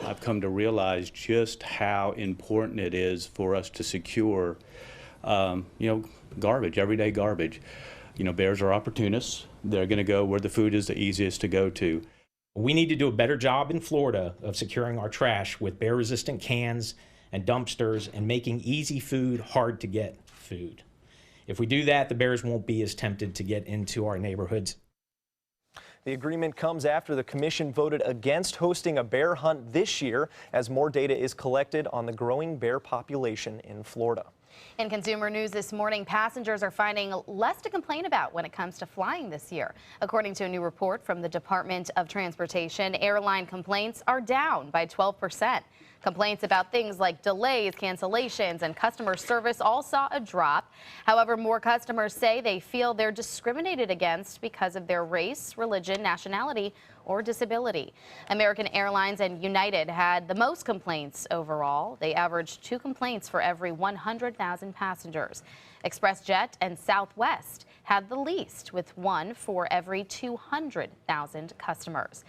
I've come to realize just how important it is for us to secure, garbage, everyday garbage. Bears are opportunists. They're going to go where the food is the easiest to go to. We need to do a better job in Florida of securing our trash with bear-resistant cans and dumpsters and making easy food hard to get food. If we do that, the bears won't be as tempted to get into our neighborhoods. The agreement comes after the commission voted against hosting a bear hunt this year as more data is collected on the growing bear population in Florida. In consumer news this morning, passengers are finding less to complain about when it comes to flying this year. According to a new report from the Department of Transportation, airline complaints are down by 12%. Complaints about things like delays, cancellations, and customer service all saw a drop. However, more customers say they feel they're discriminated against because of their race, religion, nationality, or disability. American Airlines and United had the most complaints overall. They averaged 2 complaints for every 100,000 passengers. ExpressJet and Southwest had the least, with 1 for every 200,000 customers.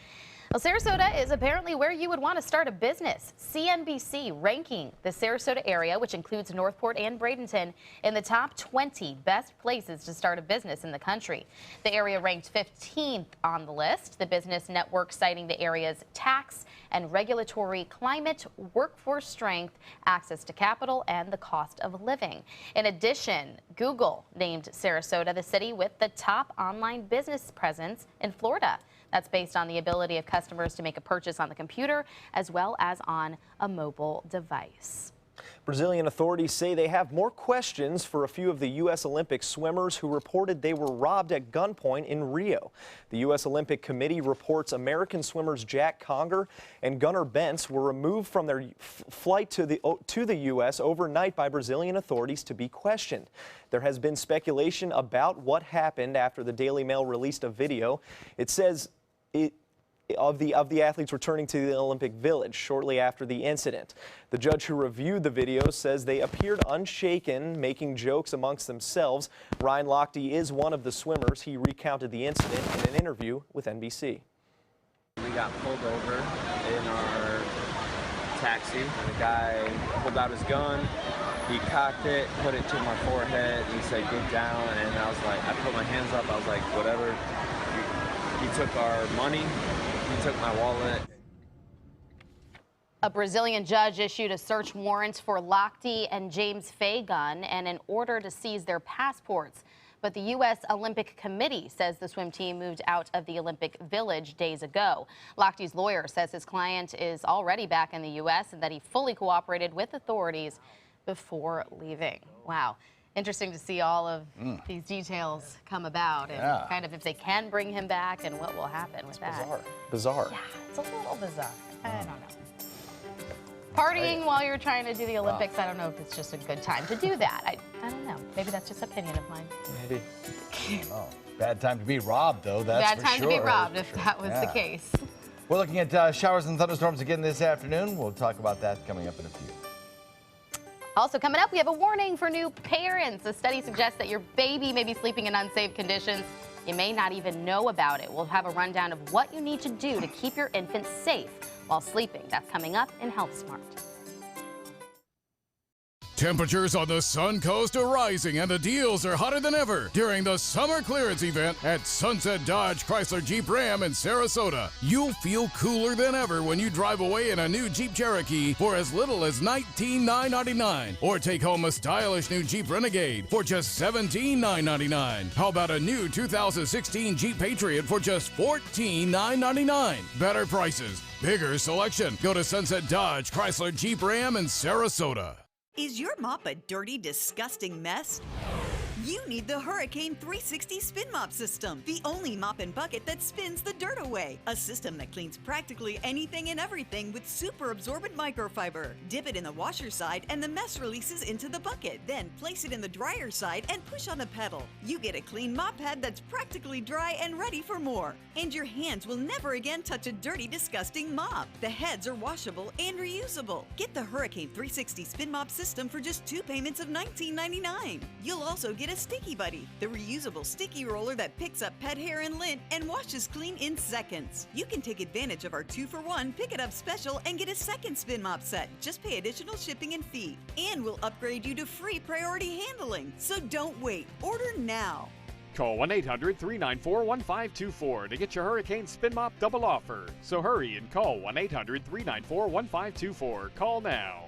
Well, Sarasota is apparently where you would want to start a business. CNBC ranking the Sarasota area, which includes Northport and Bradenton, in the top 20 best places to start a business in the country. The area ranked 15th on the list. The business network citing the area's tax and regulatory climate, workforce strength, access to capital, and the cost of living. In addition, Google named Sarasota the city with the top online business presence in Florida. That's based on the ability of customers to make a purchase on the computer as well as on a mobile device. Brazilian authorities say they have more questions for a few of the U.S. Olympic swimmers who reported they were robbed at gunpoint in Rio. The U.S. Olympic Committee reports American swimmers Jack Conger and Gunnar Bentz were removed from their flight to the U.S. overnight by Brazilian authorities to be questioned. There has been speculation about what happened after the Daily Mail released a video. It says of the athletes returning to the Olympic Village shortly after the incident. The judge who reviewed the video says they appeared unshaken, making jokes amongst themselves. Ryan Lochte is one of the swimmers. He recounted the incident in an interview with NBC. We got pulled over in our taxi. The guy pulled out his gun. He cocked it, put it to my forehead. He said, "Get down." And I was like, I put my hands up. I was like, whatever. He took our money. He took my wallet. A Brazilian judge issued a search warrant for Lochte and James Fagan and an order to seize their passports. But the U.S. Olympic Committee says the swim team moved out of the Olympic Village days ago. Lochte's lawyer says his client is already back in the U.S. and that he fully cooperated with authorities before leaving. Wow. Interesting to see all of these details come about and kind of if they can bring him back and what will happen with that. Bizarre. Yeah, it's a little bizarre. I don't know. Partying while you're trying to do the Olympics, I don't know if it's just a good time to do that. I don't know. Maybe that's just an opinion of mine. Maybe. Oh, bad time to be robbed, though. That's Bad for time sure. to be robbed if that was the case. We're looking at showers and thunderstorms again this afternoon. We'll talk about that coming up in a few. Also coming up, we have a warning for new parents. A study suggests that your baby may be sleeping in unsafe conditions. You may not even know about it. We'll have a rundown of what you need to do to keep your infant safe while sleeping. That's coming up in Health Smart. Temperatures on the Suncoast are rising and the deals are hotter than ever during the summer clearance event at Sunset Dodge Chrysler Jeep Ram in Sarasota. You'll feel cooler than ever when you drive away in a new Jeep Cherokee for as little as $19,999 or take home a stylish new Jeep Renegade for just $17,999. How about a new 2016 Jeep Patriot for just $14,999? Better prices, bigger selection. Go to Sunset Dodge Chrysler Jeep Ram in Sarasota. Is your mop a dirty, disgusting mess? You need the Hurricane 360 Spin Mop System, the only mop and bucket that spins the dirt away. A system that cleans practically anything and everything with super absorbent microfiber. Dip it in the washer side and the mess releases into the bucket. Then place it in the dryer side and push on the pedal. You get a clean mop pad that's practically dry and ready for more. And your hands will never again touch a dirty, disgusting mop. The heads are washable and reusable. Get the Hurricane 360 Spin Mop System for just 2 payments of $19.99. You'll also get a Sticky Buddy, the reusable sticky roller that picks up pet hair and lint and washes clean in seconds. You can take advantage of our 2-for-1 Pick It Up special and get a second spin mop set. Just pay additional shipping and fee. And we'll upgrade you to free priority handling. So don't wait. Order now. Call 1-800-394-1524 to get your Hurricane Spin Mop double offer. So hurry and call 1-800-394-1524. Call now.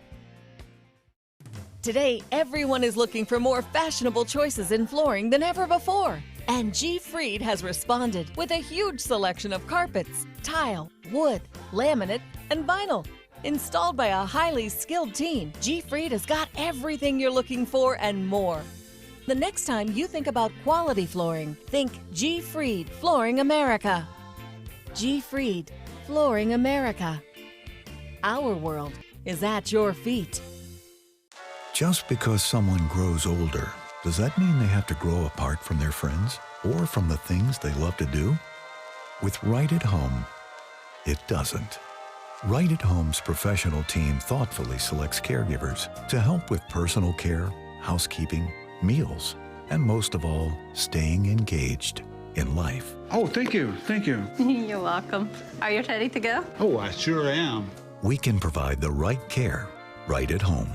Today, everyone is looking for more fashionable choices in flooring than ever before. And G. Fried has responded with a huge selection of carpets, tile, wood, laminate, and vinyl. Installed by a highly skilled team, G. Fried has got everything you're looking for and more. The next time you think about quality flooring, think G. Fried Flooring America. G. Fried Flooring America. Our world is at your feet. Just because someone grows older, does that mean they have to grow apart from their friends or from the things they love to do? With Right at Home, it doesn't. Right at Home's professional team thoughtfully selects caregivers to help with personal care, housekeeping, meals, and most of all, staying engaged in life. Oh, thank you. Thank you. You're welcome. Are you ready to go? Oh, I sure am. We can provide the right care right at home.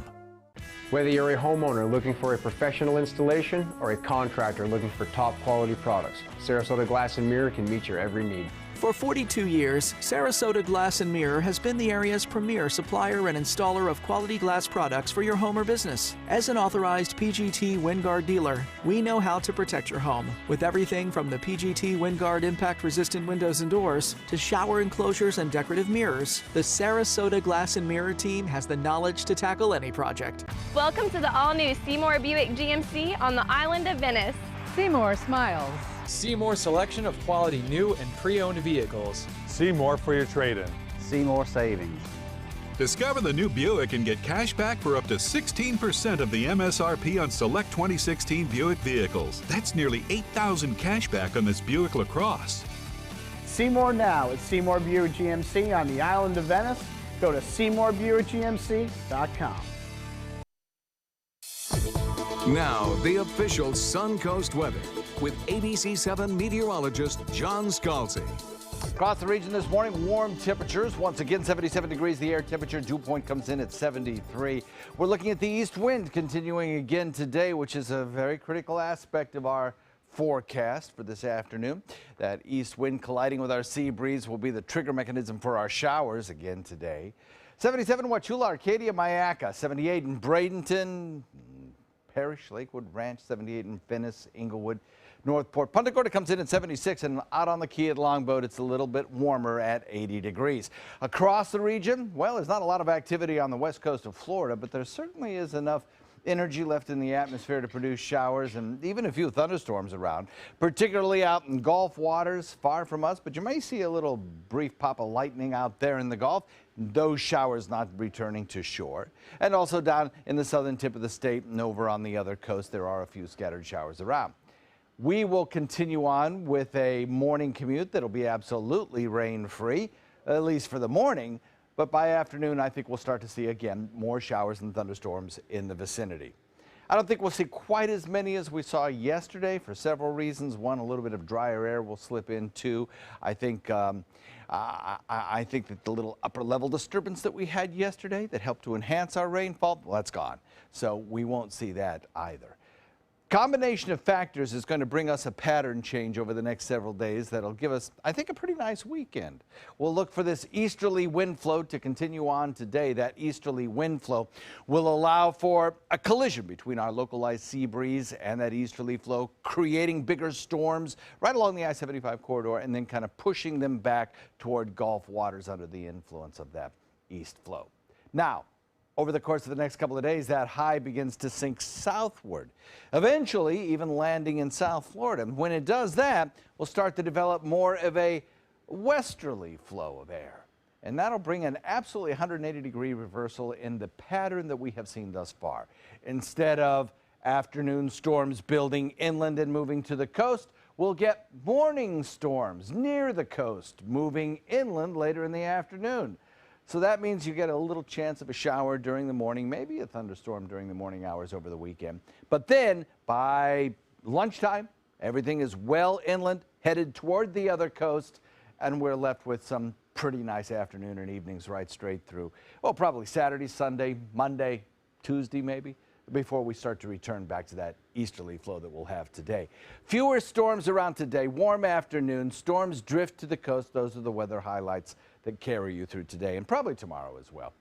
Whether you're a homeowner looking for a professional installation or a contractor looking for top quality products, Sarasota Glass and Mirror can meet your every need. For 42 years, Sarasota Glass and Mirror has been the area's premier supplier and installer of quality glass products for your home or business. As an authorized PGT WinGuard dealer, we know how to protect your home with everything from the PGT WinGuard impact-resistant windows and doors to shower enclosures and decorative mirrors. The Sarasota Glass and Mirror team has the knowledge to tackle any project. Welcome to the all-new Seymour Buick GMC on the island of Venice. Seymour smiles. Seymour selection of quality new and pre-owned vehicles. Seymour for your trade-in. Seymour savings. Discover the new Buick and get cash back for up to 16% of the MSRP on select 2016 Buick vehicles. That's nearly $8,000 cash back on this Buick LaCrosse. Seymour now at Seymour Buick GMC on the island of Venice. Go to SeymourBuickGMC.com. Now, the official Suncoast weather with ABC7 meteorologist John Scalzi. Across the region this morning, warm temperatures. Once again, 77 degrees the air temperature. Dew point comes in at 73. We're looking at the east wind continuing again today, which is a very critical aspect of our forecast for this afternoon. That east wind colliding with our sea breeze will be the trigger mechanism for our showers again today. 77 in Wauchula, Arcadia, Mayaca, 78 in Bradenton, Parrish, Lakewood, Ranch, 78 in Venice, Inglewood, Northport. Punta Gorda comes in at 76, and out on the Key at Longboat, it's a little bit warmer at 80 degrees. Across the region, well, there's not a lot of activity on the west coast of Florida, but there certainly is enough energy left in the atmosphere to produce showers and even a few thunderstorms around, particularly out in Gulf waters far from us. But you may see a little brief pop of lightning out there in the Gulf. Those showers not returning to shore. And also down in the southern tip of the state and over on the other coast, there are a few scattered showers around. We will continue on with a morning commute that'll be absolutely rain-free, at least for the morning. But by afternoon, I think we'll start to see, again, more showers and thunderstorms in the vicinity. I don't think we'll see quite as many as we saw yesterday for several reasons. One, a little bit of drier air will slip in. Two, I think that the little upper level disturbance that we had yesterday that helped to enhance our rainfall, well, that's gone. So we won't see that either. Combination of factors is going to bring us a pattern change over the next several days that'll give us, I think, a pretty nice weekend. We'll look for this easterly wind flow to continue on today. That easterly wind flow will allow for a collision between our localized sea breeze and that easterly flow, creating bigger storms right along the I-75 corridor and then kind of pushing them back toward Gulf waters under the influence of that east flow. Now, over the course of the next couple of days, that high begins to sink southward, eventually even landing in South Florida. And when it does that, we'll start to develop more of a westerly flow of air. And that'll bring an absolutely 180-degree reversal in the pattern that we have seen thus far. Instead of afternoon storms building inland and moving to the coast, we'll get morning storms near the coast, moving inland later in the afternoon. So that means you get a little chance of a shower during the morning, maybe a thunderstorm during the morning hours over the weekend. But then by lunchtime, everything is well inland, headed toward the other coast, and we're left with some pretty nice afternoon and evenings right straight through. Well, probably Saturday, Sunday, Monday, Tuesday maybe, before we start to return back to that easterly flow that we'll have today. Fewer storms around today, warm afternoon, storms drift to the coast. Those are the weather highlights that carry you through today and probably tomorrow as well.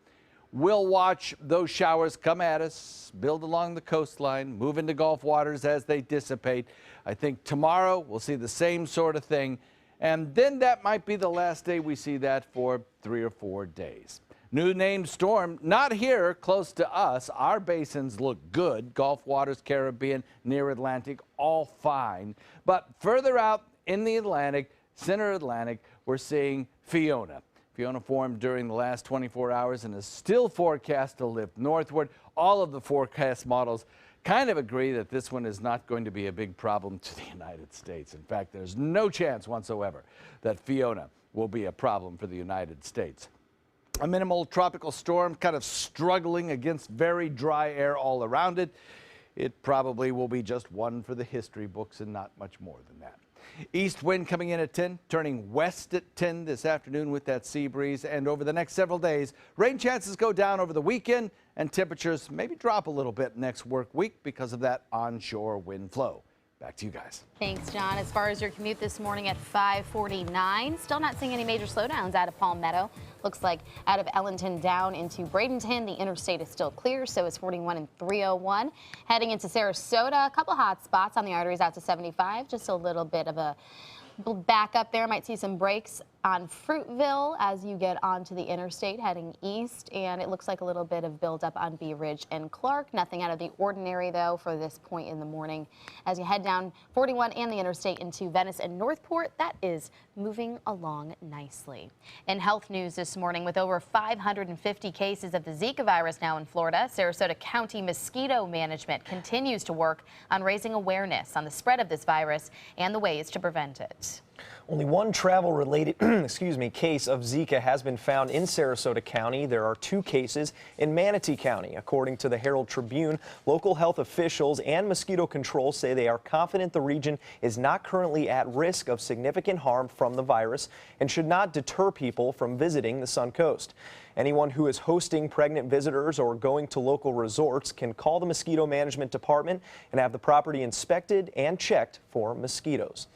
We'll watch those showers come at us, build along the coastline, move into Gulf waters as they dissipate. I think tomorrow we'll see the same sort of thing, and then that might be the last day we see that for 3 or 4 days. New named storm, not here, close to us. Our basins look good. Gulf waters, Caribbean, near Atlantic, all fine. But further out in the Atlantic, center Atlantic, we're seeing Fiona. Fiona formed during the last 24 hours and is still forecast to lift northward. All of the forecast models kind of agree that this one is not going to be a big problem to the United States. In fact, there's no chance whatsoever that Fiona will be a problem for the United States. A minimal tropical storm kind of struggling against very dry air all around it. It probably will be just one for the history books and not much more than that. East wind coming in at 10, turning west at 10 this afternoon with that sea breeze. And over the next several days, rain chances go down over the weekend and temperatures maybe drop a little bit next work week because of that onshore wind flow. Back to you guys. Thanks, John. As far as your commute this morning at 5:49, still not seeing any major slowdowns out of Palmetto. Looks like out of Ellington down into Bradenton, the interstate is still clear, so is 41 and 301. Heading into Sarasota, a couple hot spots on the arteries out to 75, just a little bit of a back up there. Might see some breaks on Fruitville as you get onto the interstate heading east, and it looks like a little bit of buildup on Bee Ridge and Clark. Nothing out of the ordinary, though, for this point in the morning. As you head down 41 and the interstate into Venice and Northport, that is moving along nicely. In health news this morning, with over 550 cases of the Zika virus now in Florida, Sarasota County Mosquito Management continues to work on raising awareness on the spread of this virus and the ways to prevent it. Only one travel-related case of Zika has been found in Sarasota County. There are 2 cases in Manatee County. According to the Herald Tribune, local health officials and mosquito control say they are confident the region is not currently at risk of significant harm from the virus and should not deter people from visiting the Suncoast. Anyone who is hosting pregnant visitors or going to local resorts can call the Mosquito Management Department and have the property inspected and checked for mosquitoes.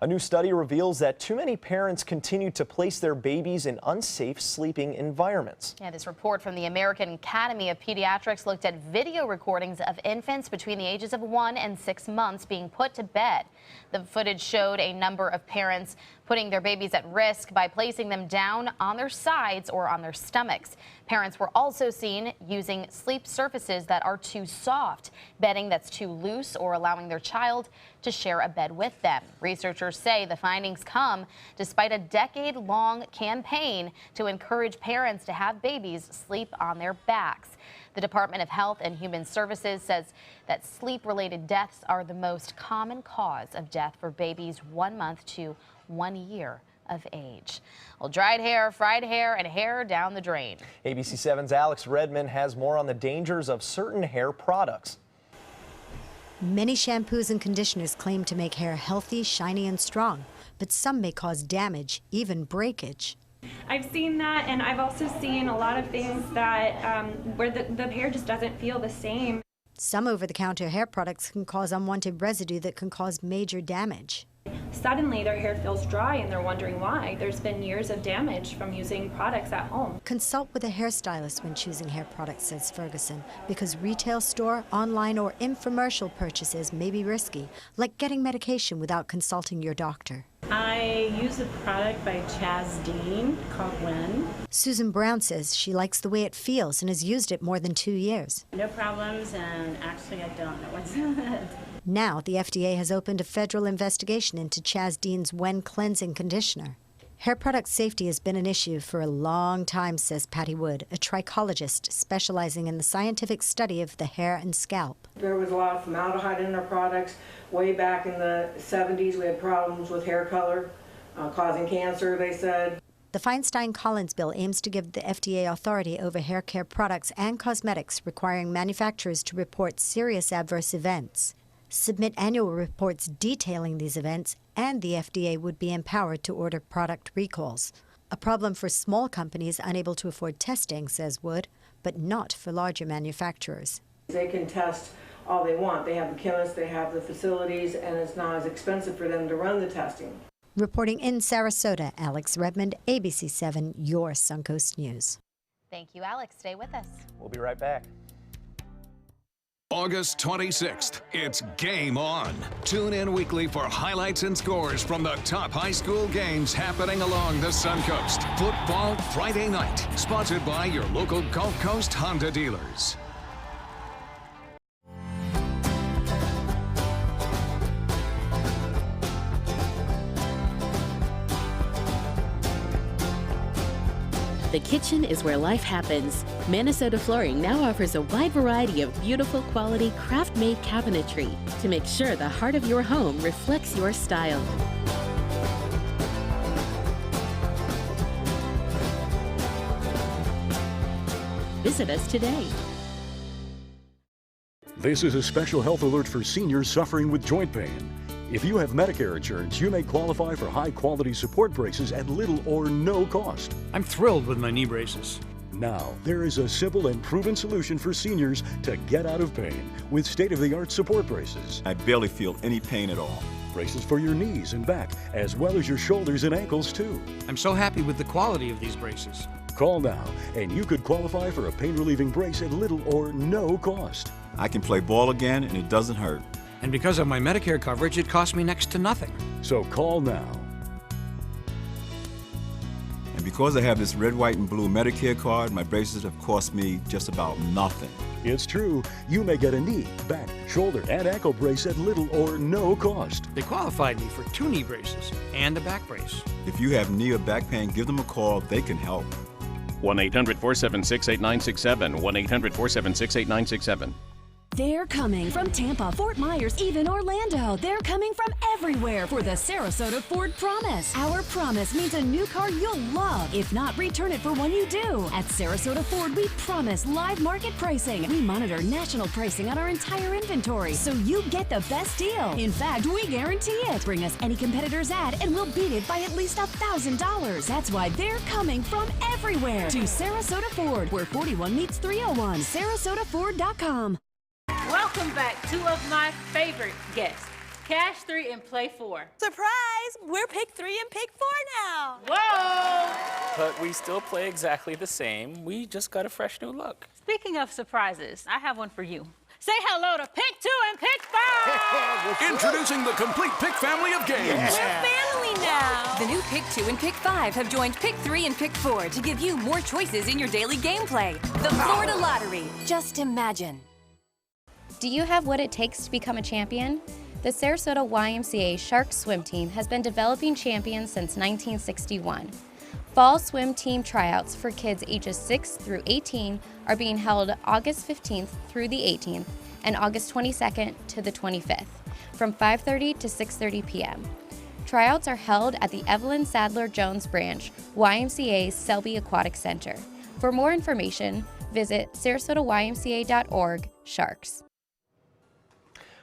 A new study reveals that too many parents continue to place their babies in unsafe sleeping environments. Yeah, this report from the American Academy of Pediatrics looked at video recordings of infants between the ages of 1 and 6 months being put to bed. The footage showed a number of parents putting their babies at risk by placing them down on their sides or on their stomachs. Parents were also seen using sleep surfaces that are too soft, bedding that's too loose, or allowing their child to share a bed with them. Researchers say the findings come despite a decade-long campaign to encourage parents to have babies sleep on their backs. The Department of Health and Human Services says that sleep-related deaths are the most common cause of death for babies 1 month to 1 year of age. Well, dried hair, fried hair, and hair down the drain. ABC 7's Alex Redmond has more on the dangers of certain hair products. Many shampoos and conditioners claim to make hair healthy, shiny, and strong, but some may cause damage, even breakage. I've seen that, and I've also seen a lot of things that where the hair just doesn't feel the same. Some over-the-counter hair products can cause unwanted residue that can cause major damage. Suddenly their hair feels dry and they're wondering why. There's been years of damage from using products at home. Consult with a hairstylist when choosing hair products, says Ferguson, because retail store, online, or infomercial purchases may be risky, like getting medication without consulting your doctor. I use a product by Chaz Dean called Win. Susan Brown says she likes the way it feels and has used it more than 2 years. No problems, and actually I don't know what's in it. Now, the FDA has opened a federal investigation into Chaz Dean's Wen cleansing conditioner. Hair product safety has been an issue for a long time, says Patty Wood, a trichologist specializing in the scientific study of the hair and scalp. There was a lot of formaldehyde in our products. Way back in the 70s, we had problems with hair color, causing cancer, they said. The Feinstein-Collins bill aims to give the FDA authority over hair care products and cosmetics, requiring manufacturers to report serious adverse events. Submit annual reports detailing these events, and the FDA would be empowered to order product recalls. A problem for small companies unable to afford testing, says Wood, but not for larger manufacturers. They can test all they want. They have the chemists, they have the facilities, and it's not as expensive for them to run the testing. Reporting in Sarasota, Alex Redmond, ABC 7, your Suncoast News. Thank you, Alex. Stay with us. We'll be right back. August 26th, it's game on. Tune in weekly for highlights and scores from the top high school games happening along the Suncoast. Football Friday night, sponsored by your local Gulf Coast Honda dealers. The kitchen is where life happens. Minnesota Flooring now offers a wide variety of beautiful quality craft-made cabinetry to make sure the heart of your home reflects your style. Visit us today. This is a special health alert for seniors suffering with joint pain. If you have Medicare insurance, you may qualify for high-quality support braces at little or no cost. I'm thrilled with my knee braces. Now, there is a simple and proven solution for seniors to get out of pain with state-of-the-art support braces. I barely feel any pain at all. Braces for your knees and back, as well as your shoulders and ankles, too. I'm so happy with the quality of these braces. Call now, and you could qualify for a pain-relieving brace at little or no cost. I can play ball again, and it doesn't hurt. And because of my Medicare coverage, it costs me next to nothing. So call now. And because I have this red, white, and blue Medicare card, my braces have cost me just about nothing. It's true. You may get a knee, back, shoulder, and ankle brace at little or no cost. They qualified me for 2 knee braces and a back brace. If you have knee or back pain, give them a call. They can help. 1-800-476-8967. 1-800-476-8967. They're coming from Tampa, Fort Myers, even Orlando. They're coming from everywhere for the Sarasota Ford Promise. Our promise means a new car you'll love. If not, return it for one you do. At Sarasota Ford, we promise live market pricing. We monitor national pricing on our entire inventory, so you get the best deal. In fact, we guarantee it. Bring us any competitor's ad, and we'll beat it by at least $1,000. That's why they're coming from everywhere to Sarasota Ford, where 41 meets 301. SarasotaFord.com. Welcome back, 2 of my favorite guests, Cash 3 and Play 4. Surprise! We're Pick 3 and Pick 4 now. Whoa! But we still play exactly the same. We just got a fresh new look. Speaking of surprises, I have one for you. Say hello to Pick 2 and Pick 5! Introducing the complete Pick family of games. We're family now. The new Pick 2 and Pick 5 have joined Pick 3 and Pick 4 to give you more choices in your daily gameplay. The Florida Lottery. Just imagine. Do you have what it takes to become a champion? The Sarasota YMCA Shark Swim Team has been developing champions since 1961. Fall swim team tryouts for kids ages 6 through 18 are being held August 15th through the 18th and August 22nd to the 25th from 5:30 to 6:30 p.m. Tryouts are held at the Evelyn Sadler Jones branch, YMCA's Selby Aquatic Center. For more information, visit sarasotaymca.org/sharks.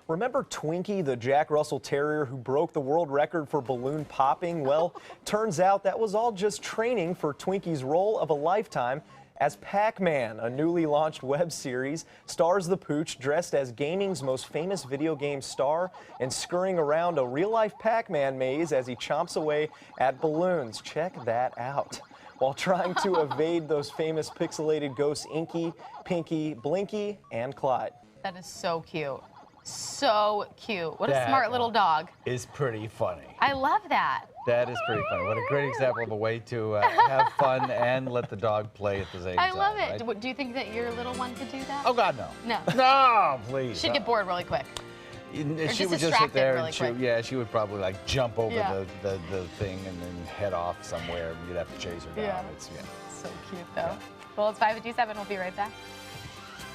Remember Twinkie, the Jack Russell Terrier who broke the world record for balloon popping? Well, turns out that was all just training for Twinkie's role of a lifetime as Pac-Man. A newly launched web series stars the pooch dressed as gaming's most famous video game star and scurrying around a real-life Pac-Man maze as he chomps away at balloons. Check that out. While trying to evade those famous pixelated ghosts Inky, Pinky, Blinky, and Clyde. That is so cute. So cute. What a smart little dog. Is pretty funny. I love that. That is pretty funny. What a great example of a way to have fun and let the dog play at the same time. I love it. Right? Do you think that your little one could do that? Oh, God, no. No. No, please. She'd get bored really quick. She would just sit there and really she would probably like jump over the thing and then head off somewhere. You'd have to chase her down. Yeah. So cute, though. Well, it's 5:57. We'll be right back.